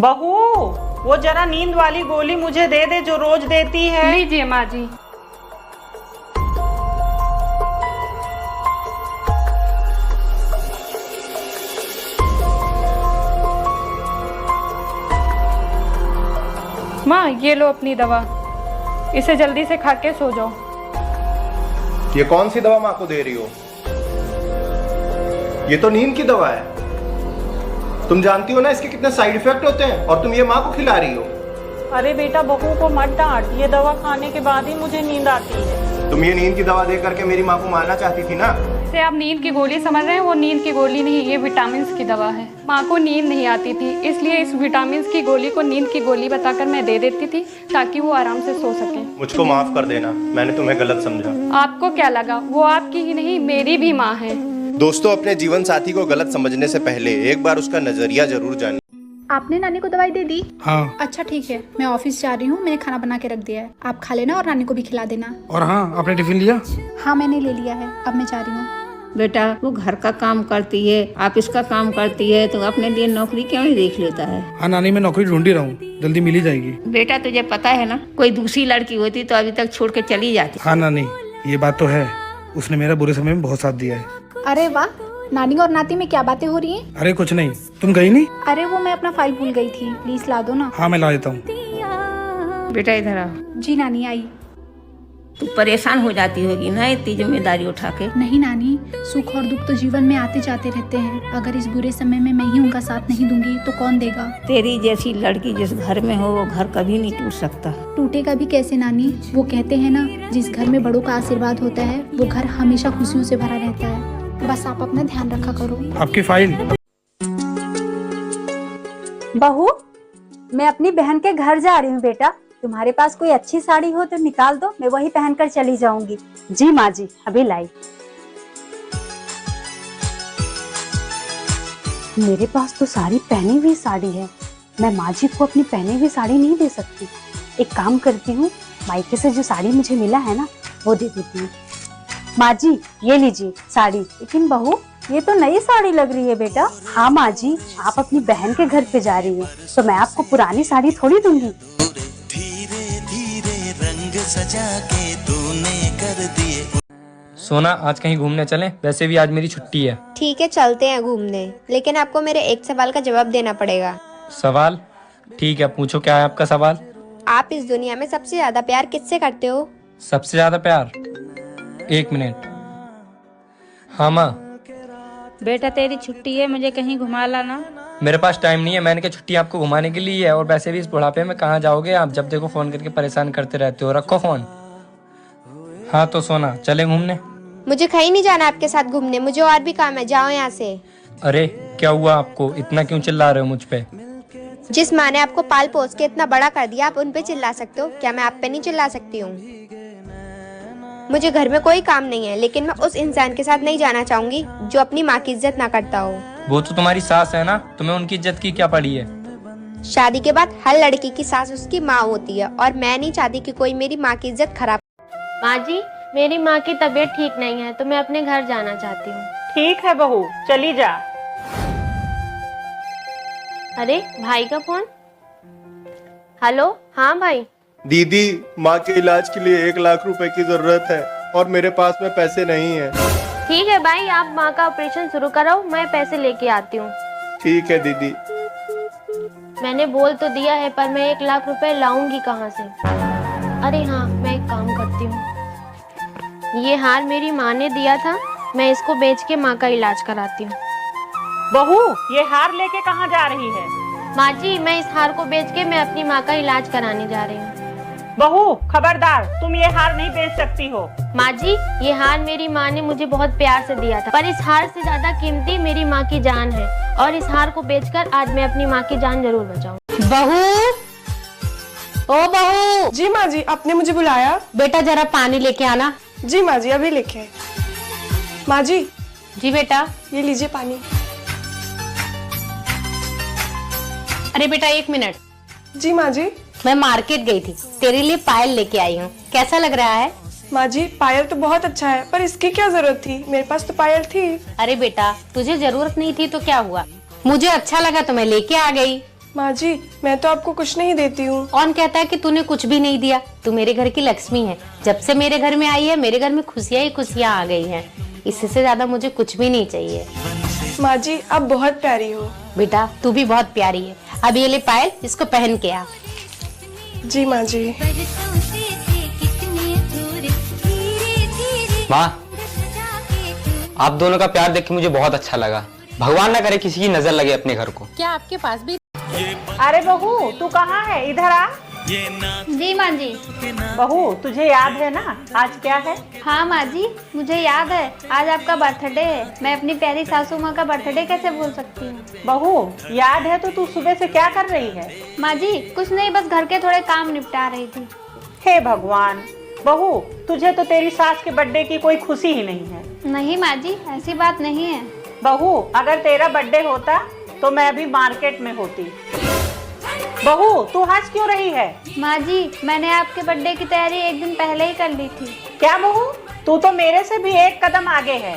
बहू, वो जरा नींद वाली गोली मुझे दे दे जो रोज देती है। लीजिए माँ जी। माँ ये लो अपनी दवा, इसे जल्दी से खा के सो जाओ। ये कौन सी दवा माँ को दे रही हो? ये तो नींद की दवा है। तुम जानती हो ना इसके कितने साइड इफेक्ट होते हैं, और तुम ये माँ को खिला रही हो। अरे बेटा, बहू को मत डांट, ये दवा खाने के बाद ही मुझे नींद आती है। तुम ये नींद की दवा दे करके मेरी माँ को मारना चाहती थी ना। इसे आप नींद की गोली समझ रहे हैं, वो नींद की गोली नहीं, ये विटामिन की दवा है। माँ को नींद नहीं आती थी, इसलिए इस विटामिन की गोली को नींद की गोली बताकर मैं दे देती थी ताकि वो आराम से सो सके। मुझको माफ कर देना, मैंने तुम्हें गलत समझा। आपको क्या लगा, वो आपकी ही नहीं मेरी भी माँ है। दोस्तों, अपने जीवन साथी को गलत समझने से पहले एक बार उसका नजरिया जरूर जानिए। आपने नानी को दवाई दे दी? हाँ। अच्छा ठीक है, मैं ऑफिस जा रही हूँ, मैंने खाना बना के रख दिया है, आप खा लेना और नानी को भी खिला देना। और हाँ, आपने टिफिन लिया? हाँ मैंने ले लिया है, अब मैं जा रही हूँ। बेटा वो घर का काम करती है, ऑफिस का काम करती है, तो अपने लिए नौकरी क्यों नहीं देख लेता है? हाँ नानी, मैं नौकरी ढूंढ ही रहा हूँ, जल्दी मिल ही जाएगी। बेटा तुझे पता है ना, कोई दूसरी लड़की होती तो अभी तक छोड़ के चली जाती। हाँ नानी, ये बात तो है, उसने मेरा बुरे समय में बहुत साथ दिया है। अरे वाह, नानी और नाती में क्या बातें हो रही हैं? अरे कुछ नहीं, तुम गई नहीं? अरे वो मैं अपना फाइल भूल गई थी, प्लीज ला दो ना। हाँ मैं ला देता हूँ। बेटा इधर आओ। जी नानी आई। तू परेशान हो जाती होगी ना इतनी जिम्मेदारी उठा के। नहीं नानी, सुख और दुख तो जीवन में आते जाते रहते हैं, अगर इस बुरे समय में मैं ही उनका साथ नहीं दूंगी तो कौन देगा? तेरी जैसी लड़की जिस घर में हो वो घर कभी नहीं टूट सकता। टूटेगा भी कैसे नानी? वो कहते हैं ना, जिस घर में बड़ों का आशीर्वाद होता है वो घर हमेशा खुशियों से भरा रहता है। बस आप अपना ध्यान रखा करो। आपकी फाइल। बहू, मैं अपनी बहन के घर जा रही हूँ बेटा, तुम्हारे पास कोई अच्छी साड़ी हो तो निकाल दो, मैं वही पहनकर चली जाऊंगी। जी माँ जी, अभी लाई। मेरे पास तो सारी पहनी हुई साड़ी है, मैं माँ जी को अपनी पहनी हुई साड़ी नहीं दे सकती। एक काम करती हूँ, मायके से जो साड़ी मुझे मिला है ना वो दे देती हूँ। माँ जी ये लीजिए साड़ी। लेकिन बहू, ये तो नई साड़ी लग रही है बेटा। हाँ माँ जी, आप अपनी बहन के घर पे जा रही हैं, तो मैं आपको पुरानी साड़ी थोड़ी दूंगी। धीरे धीरे रंग सजा के तूने कर दिए। सोना, आज कहीं घूमने चलें? वैसे भी आज मेरी छुट्टी है। ठीक है चलते हैं घूमने, लेकिन आपको मेरे एक सवाल का जवाब देना पड़ेगा। सवाल? ठीक है, पूछो क्या है आपका सवाल। आप इस दुनिया में सबसे ज्यादा प्यार किससे करते हो? सबसे ज्यादा प्यार? एक मिनट। हाँ माँ। बेटा तेरी छुट्टी है, मुझे कहीं घुमा लाना। मेरे पास टाइम नहीं है, मैंने कहा छुट्टी आपको घुमाने के लिए है, और वैसे भी इस बुढ़ापे में कहाँ जाओगे आप, जब देखो फोन करके परेशान करते रहते हो। रखो फोन। हाँ तो सोना, चले घूमने? मुझे कहीं नहीं जाना आपके साथ घूमने, मुझे और भी काम है, जाओ यहाँ से। अरे क्या हुआ आपको, इतना क्यों चिल्ला रहे हो मुझ पे? जिस माँ ने आपको पाल पोस के इतना बड़ा कर दिया, आप उन पे चिल्ला सकते हो क्या? मैं आप पे नहीं चिल्ला सकती हूँ। मुझे घर में कोई काम नहीं है, लेकिन मैं उस इंसान के साथ नहीं जाना चाहूंगी जो अपनी माँ की इज्जत ना करता हो। वो तो तुम्हारी सास है ना, तुम्हें उनकी इज्जत की क्या पड़ी है? शादी के बाद हर लड़की की सास उसकी माँ होती है, और मैं नहीं चाहती कि कोई मेरी माँ की इज्जत खराब। माँ जी, मेरी माँ की तबीयत ठीक नहीं है, तो मैं अपने घर जाना चाहती हूँ। ठीक है बहू, चली जा। अरे भाई का फोन। हेलो, हाँ भाई। दीदी, माँ के इलाज के लिए 1 लाख रुपए की जरूरत है, और मेरे पास में पैसे नहीं है। ठीक है भाई, आप माँ का ऑपरेशन शुरू करो, मैं पैसे लेके आती हूँ। ठीक है दीदी। मैंने बोल तो दिया है, पर मैं 1 लाख रुपए लाऊंगी कहाँ से? अरे हाँ, मैं एक काम करती हूँ, ये हार मेरी माँ ने दिया था, मैं इसको बेच के माँ का इलाज कराती हूँ। बहू, ये हार लेके कहाँ जा रही है? माँ जी, मैं इस हार को बेच के मैं अपनी माँ का इलाज कराने जा रही हूँ। बहू खबरदार, तुम ये हार नहीं बेच सकती हो। माँ जी, ये हार मेरी माँ ने मुझे बहुत प्यार से दिया था, पर इस हार से ज्यादा कीमती मेरी माँ की जान है, और इस हार को बेचकर आज मैं अपनी माँ की जान जरूर बचाऊं। बहू, ओ बहू। जी माँ जी, आपने मुझे बुलाया? बेटा जरा पानी लेके आना। जी माँ जी, अभी लेके। माँ जी। जी बेटा। ये लीजिए पानी। अरे बेटा 1 मिनट। जी माँ जी। मैं मार्केट गई थी, तेरे लिए पायल लेके आई हूँ, कैसा लग रहा है? माँ जी, पायल तो बहुत अच्छा है, पर इसकी क्या जरूरत थी, मेरे पास तो पायल थी। अरे बेटा, तुझे जरूरत नहीं थी तो क्या हुआ, मुझे अच्छा लगा तो मैं लेके आ गई। माँ जी, मैं तो आपको कुछ नहीं देती हूँ। कौन कहता है कि तूने कुछ भी नहीं दिया? तू मेरे घर की लक्ष्मी है। जब से मेरे घर में आई है, मेरे घर में खुशियाँ ही खुशियाँ आ गई हैं। इससे ज्यादा मुझे कुछ भी नहीं चाहिए। माँ जी, आप बहुत प्यारी हो। बेटा, तू भी बहुत प्यारी है। अब ये ले पायल, इसको पहन के आ। जी माँ जी। माँ, आप दोनों का प्यार देख के मुझे बहुत अच्छा लगा। भगवान ना करे किसी की नजर लगे अपने घर को। क्या आपके पास भी? अरे बहू, तू कहाँ है? इधर आ। जी माँ जी। बहू, तुझे याद है ना आज क्या है? हाँ माँ जी, मुझे याद है। आज आपका बर्थडे है। मैं अपनी प्यारी सासू माँ का बर्थडे कैसे भूल सकती हूँ? बहू, याद है तो तू सुबह से क्या कर रही है? माँ जी, कुछ नहीं, बस घर के थोड़े काम निपटा रही थी। हे भगवान, बहू तुझे तो तेरी सास के बर्थडे की कोई खुशी ही नहीं है। नहीं माँ जी, ऐसी बात नहीं है। बहू, अगर तेरा बर्थडे होता तो मैं अभी मार्केट में होती। बहू, तू हंस क्यों रही है? माँ जी, मैंने आपके बर्थडे की तैयारी एक दिन पहले ही कर ली थी। क्या बहू, तू तो मेरे से भी एक कदम आगे है।